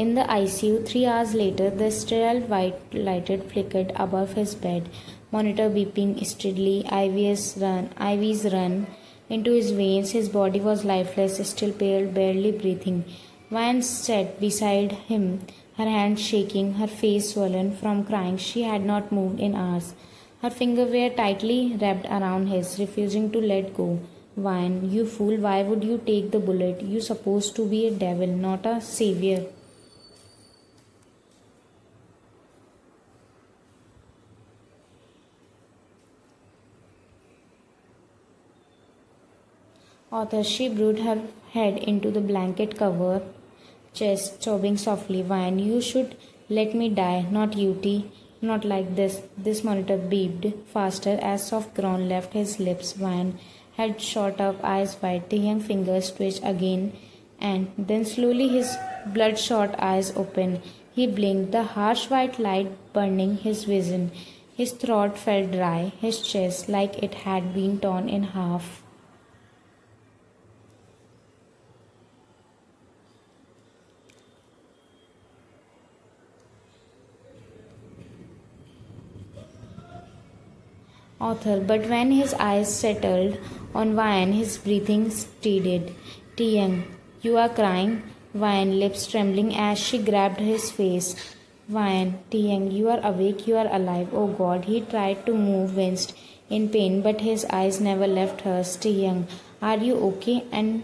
In the ICU, 3 hours later, the sterile white light flickered above his bed, monitor beeping steadily, IVs run into his veins. His body was lifeless, still pale, barely breathing. Vance sat beside him, her hands shaking, her face swollen from crying. She had not moved in hours. Her fingers were tightly wrapped around his, refusing to let go. Vine, you fool, why would you take the bullet? You're supposed to be a devil, not a savior. Author, she bowed her head into the blanket cover, chest, sobbing softly. Vine, you should let me die, not you, T. Not like this. This monitor beeped faster as soft groan left his lips. Vine, head shot up, eyes wide. The young fingers twitched again, and then slowly his bloodshot eyes opened. He blinked, the harsh white light burning his vision. His throat felt dry, his chest like it had been torn in half. Author, but when his eyes settled on Vine, his breathing steadied. Tiang, you are crying? Vine, lips trembling as she grabbed his face. Vine, Tiang, you are awake, you are alive. Oh God, he tried to move, winced in pain, but his eyes never left hers. Tiang, are you okay? And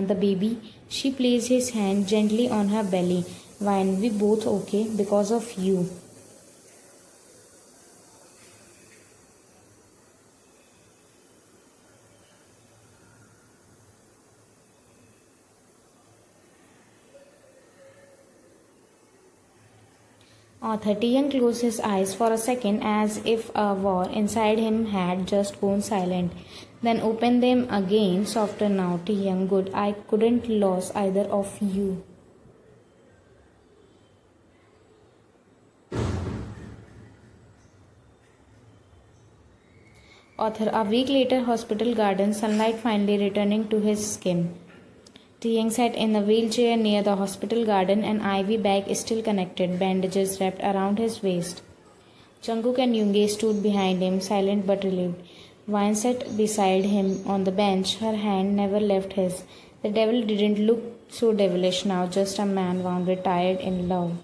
the baby? She placed his hand gently on her belly. Vine, we both okay because of you. Author, Tian closed his eyes for a second as if a war inside him had just gone silent, then opened them again, softer now. Tian, good, I couldn't lose either of you. Author, a week later, hospital garden, sunlight finally returning to his skin. Tiang sat in a wheelchair near the hospital garden, an IV bag still connected, bandages wrapped around his waist. Jungkook and Yoongi stood behind him, silent but relieved. Vine sat beside him on the bench, her hand never left his. The devil didn't look so devilish now, just a man wounded, tired in love.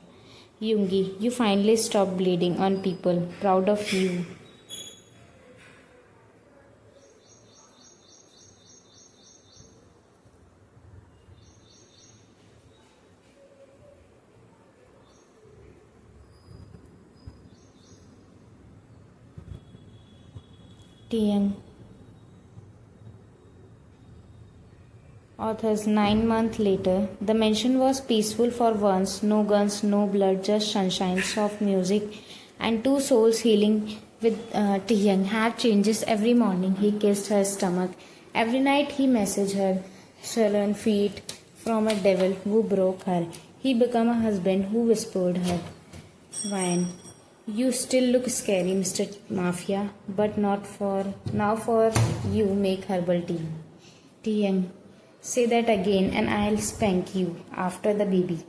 Yoongi, you finally stopped bleeding on people. Proud of you. Tiang. Authors 9 months later, the mansion was peaceful for once. No guns, no blood, just sunshine, soft music, and two souls healing with Tiang. Have changes every morning. He kissed her stomach. Every night he messaged her, swollen feet from a devil who broke her. He became a husband who whispered her. Wine. You still look scary, Mr. Mafia, but not for now. For you, make herbal tea. Tiang, say that again, and I'll spank you after the baby.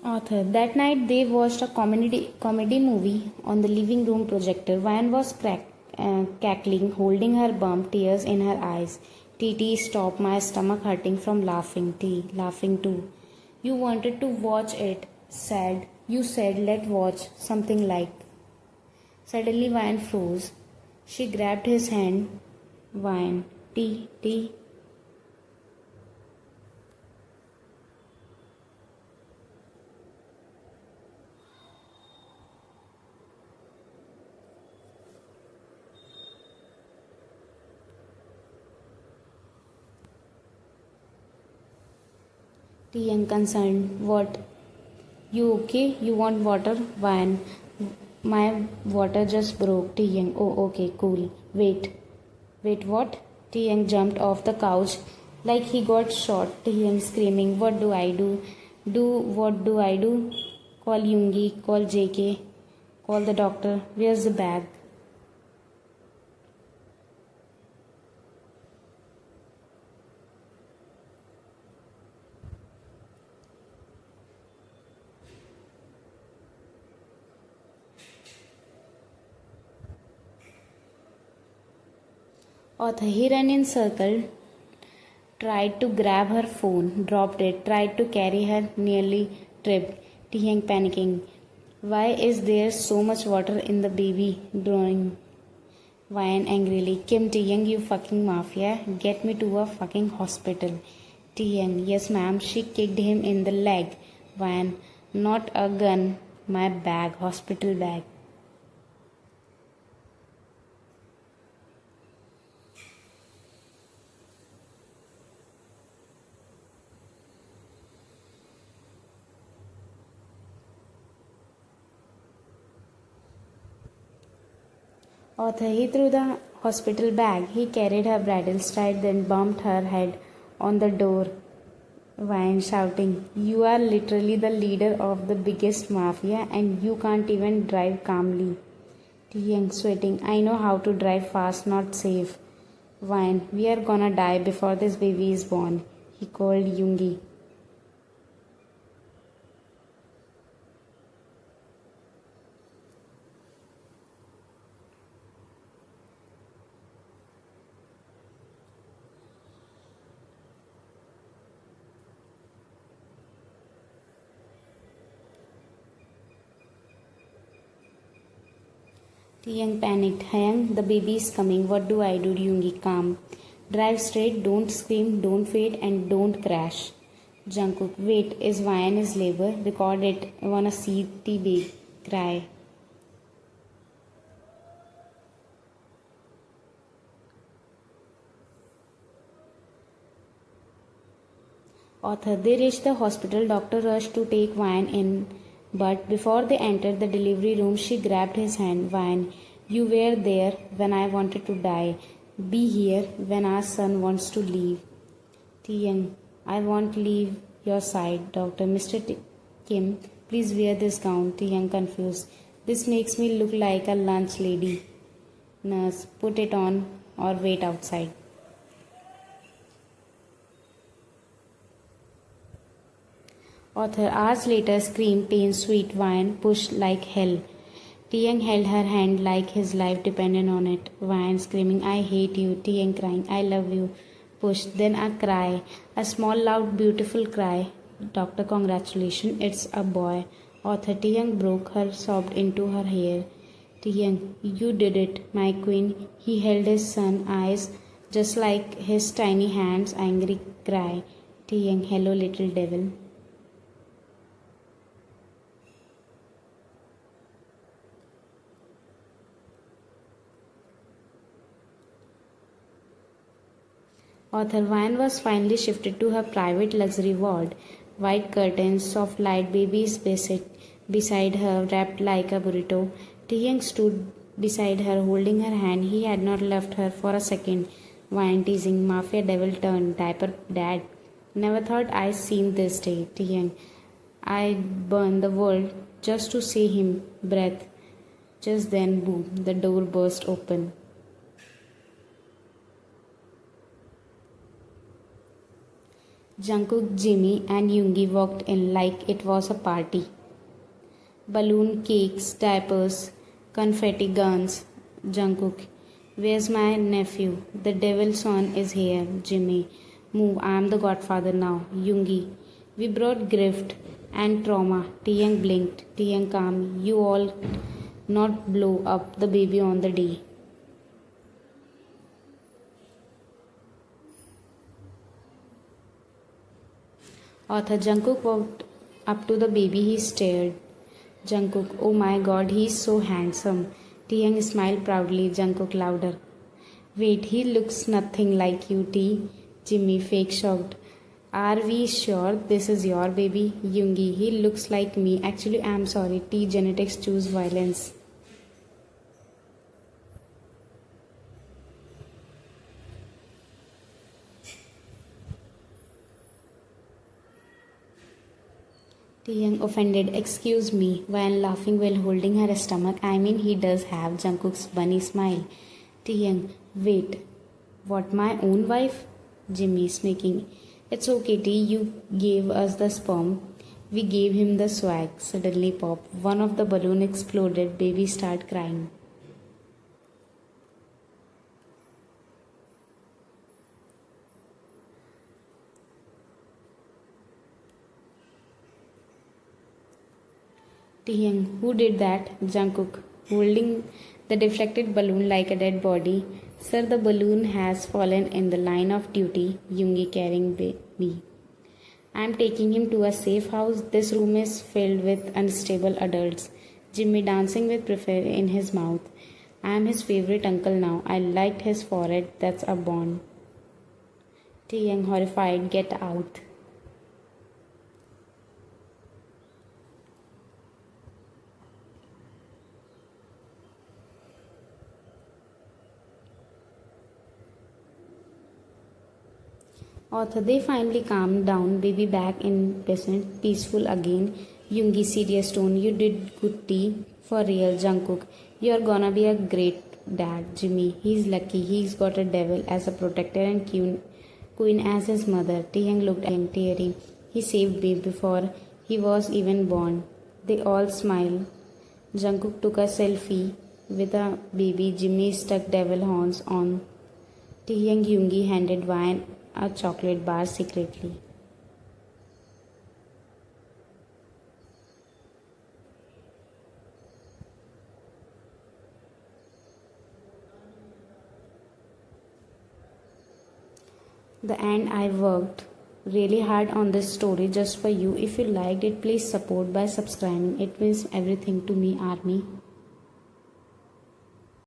Author. That night they watched a comedy movie on the living room projector. Van was cackling, holding her bump, tears in her eyes. TT, stop, my stomach hurting from laughing. T, laughing too. You wanted to watch it, said. You said, let's watch something like. Suddenly Van froze. She grabbed his hand. Van, T, T. Young concerned. What? You okay? You want water? Van. My water just broke. Young. Oh, okay, cool. Wait. Wait, what? Young jumped off the couch like he got shot. Young screaming. What do I do? What do I do? Call Yoongi. Call JK. Call the doctor. Where's the bag? Author, he ran in circle, tried to grab her phone, dropped it, tried to carry her, nearly tripped. Tiang panicking. Why is there so much water in the baby? Drawing. Ryan angrily. Kim Tiang, you fucking mafia. Get me to a fucking hospital. Tiang. Yes, ma'am. She kicked him in the leg. Ryan. Not a gun. My bag. Hospital bag. Author, he threw the hospital bag. He carried her bridal stride, then bumped her head on the door. Wine shouting, you are literally the leader of the biggest mafia and you can't even drive calmly. Tiang sweating, I know how to drive fast, not safe. Wine, we are gonna die before this baby is born. He called Yungi. Tiang panicked. Hayang, the baby is coming. What do I do? Yungi, calm. Drive straight, don't scream, don't fade, and don't crash. Jungkook, wait, is Ryan is labor? Record it. I wanna see the baby cry. Author, they reached the hospital. Doctor rushed to take Ryan in. But before they entered the delivery room, she grabbed his hand. Ryan, you were there when I wanted to die. Be here when our son wants to leave. Tiang, I won't leave your side, Doctor. Mr. Kim, please wear this gown. Tiang confused. This makes me look like a lunch lady. Nurse, put it on or wait outside. Author, hours later, scream, pain, sweet wine, pushed like hell. Tiang held her hand like his life depended on it. Wine screaming, I hate you. Tiang crying, I love you. Push, then a cry. A small, loud, beautiful cry. Doctor, congratulations, it's a boy. Author, Tiang broke her, sobbed into her hair. Tiang, you did it, my queen. He held his son's eyes just like his tiny hands, angry cry. Tiang, hello, little devil. Author Van was finally shifted to her private luxury ward. White curtains, soft light, baby's beside her, wrapped like a burrito. Tiang stood beside her, holding her hand. He had not left her for a second. Van teasing, mafia devil turned, diaper dad. Never thought I'd seen this day. Tiang, I'd burn the world just to see him. Breath. Just then, boom, the door burst open. Jungkook, Jimmy, and Yoongi walked in like it was a party. Balloon cakes, diapers, confetti guns. Jungkook, where's my nephew? The devil's son is here. Jimmy, move, I am the godfather now. Yoongi, we brought grift and trauma. Tiang blinked. Tiang calm. You all not blow up the baby on the day. Author Jungkook walked up to the baby. He stared. Jungkook, oh my god, he's so handsome. Tiang smiled proudly. Jungkook louder. Wait, he looks nothing like you, T. Jimmy fake shocked. Are we sure this is your baby? Yoongi, he looks like me. Actually, I'm sorry. T. Genetics choose violence. Tiang offended. Excuse me, while laughing while holding her stomach. I mean, he does have Jungkook's bunny smile. Tiang, wait. What, my own wife? Jimmy smirking. It's okay, T. You gave us the sperm. We gave him the swag. Suddenly pop. One of the balloon exploded. Baby started crying. Taehyung, who did that? Jungkook, holding the deflected balloon like a dead body. Sir, the balloon has fallen in the line of duty. Yoongi carrying me. I am taking him to a safe house. This room is filled with unstable adults. Jimmy dancing with prefer in his mouth. I am his favorite uncle now. I liked his forehead. That's a bond. Taehyung, horrified, get out. Author, they finally calmed down, baby back in present, peaceful again. Yoongi, serious tone, you did good tea. For real, Jungkook. You're gonna be a great dad, Jimmy. He's lucky, he's got a devil as a protector and queen as his mother. Taehyung looked at him, teary. He saved me before he was even born. They all smiled. Jungkook took a selfie with a baby. Jimmy stuck devil horns on. Taehyung Yoongi handed wine a chocolate bar secretly. The end. I worked really hard on this story just for you. If you liked it, please support by subscribing. It means everything to me, Army.